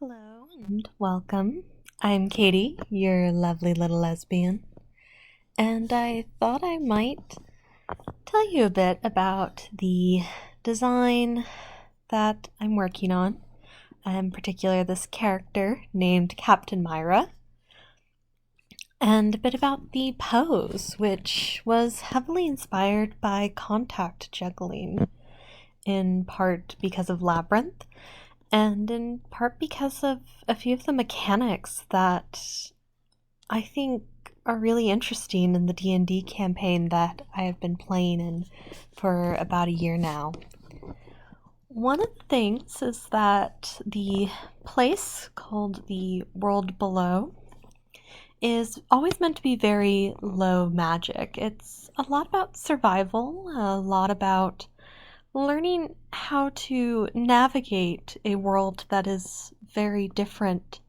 Hello and welcome. I'm Katie, your lovely little lesbian, and I thought I might tell you a bit about the design that I'm working on, in particular this character named Captain Maira, and a bit about the pose, which was heavily inspired by contact juggling, in part because of Labyrinth, and in part because of a few of the mechanics that I think are really interesting in the D&D campaign that I have been playing in for about a year now. One of the things is that the place called the World Below is always meant to be very low magic. It's a lot about survival, a lot about learning how to navigate a world that is very different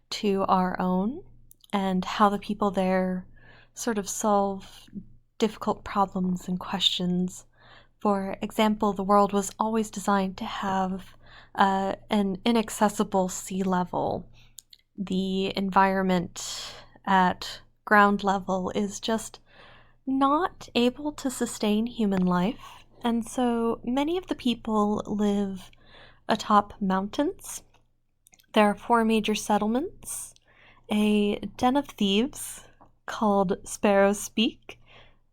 to our own, and how the people there sort of solve difficult problems and questions. For example, the world was always designed to have an inaccessible sea level. The environment at ground level is just not able to sustain human life. And so many of the people live atop mountains. There are 4 major settlements, a den of thieves called Sparrow's Peak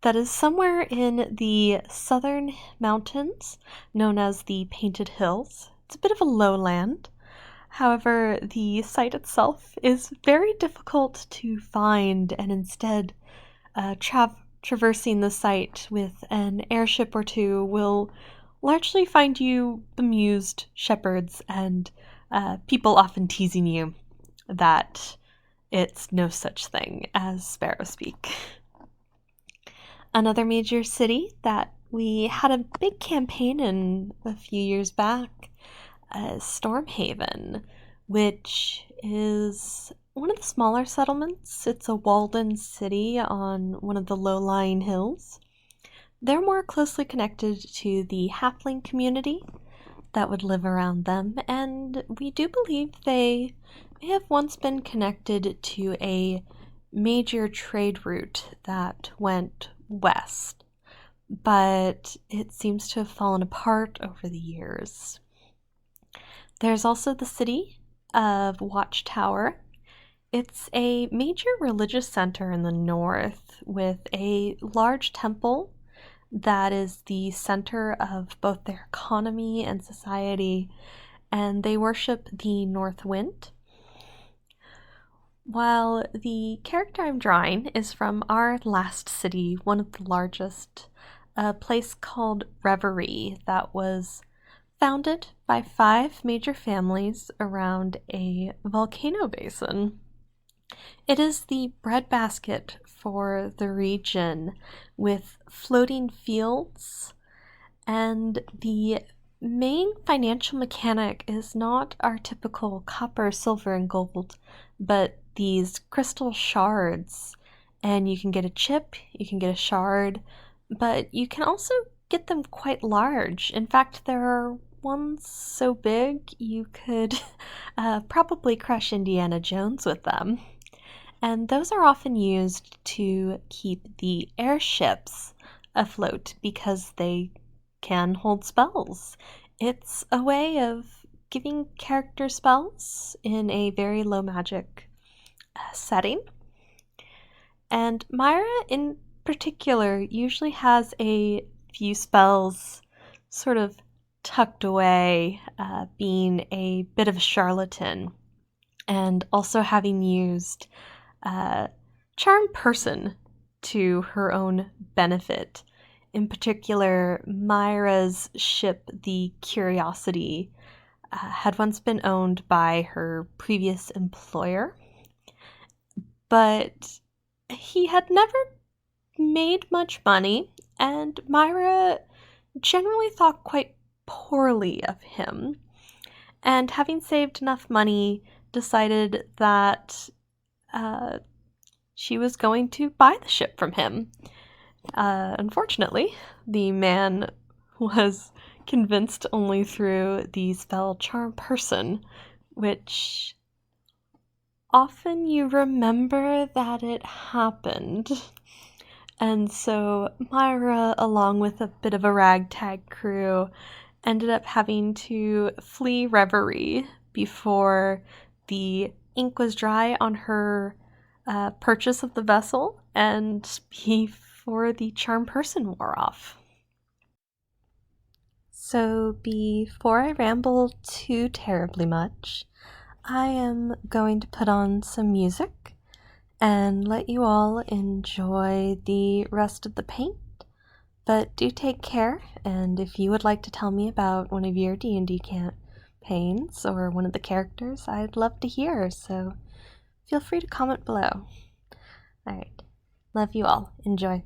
that is somewhere in the southern mountains known as the Painted Hills. It's a bit of a lowland. However, the site itself is very difficult to find, and instead traversing the site with an airship or two will largely find you bemused shepherds and people often teasing you that it's no such thing as Sparrow Speak. Another major city that we had a big campaign in a few years back is Stormhaven, which is one of the smaller settlements. It's a walled-in city on one of the low-lying hills. They're more closely connected to the halfling community that would live around them, and we do believe they may have once been connected to a major trade route that went west, but it seems to have fallen apart over the years. There's also the city of Watchtower. It's a major religious center in the north with a large temple that is the center of both their economy and society, and they worship the North Wind. While the character I'm drawing is from our last city, one of the largest, a place called Reverie that was founded by 5 major families around a volcano basin. It is the breadbasket for the region, with floating fields, and the main financial mechanic is not our typical copper, silver, and gold, but these crystal shards. And you can get a chip, you can get a shard, but you can also get them quite large. In fact, there are ones so big you could probably crush Indiana Jones with them. And those are often used to keep the airships afloat because they can hold spells. It's a way of giving character spells in a very low magic setting. And Maira in particular usually has a few spells sort of tucked away, being a bit of a charlatan, and also having used Charm Person to her own benefit. In particular, Maira's ship, the Curiosity, had once been owned by her previous employer, but he had never made much money, and Maira generally thought quite poorly of him, and having saved enough money, decided that she was going to buy the ship from him. Unfortunately, the man was convinced only through the spell Charm Person which often you remember that it happened. And so Maira, along with a bit of a ragtag crew, ended up having to flee Reverie before the ink was dry on her purchase of the vessel and before the charm person wore off. So before I ramble too terribly much, I am going to put on some music and let you all enjoy the rest of the paint. But do take care, and if you would like to tell me about one of your D&D campaigns or one of the characters, I'd love to hear, so feel free to comment below. Alright, love you all. Enjoy.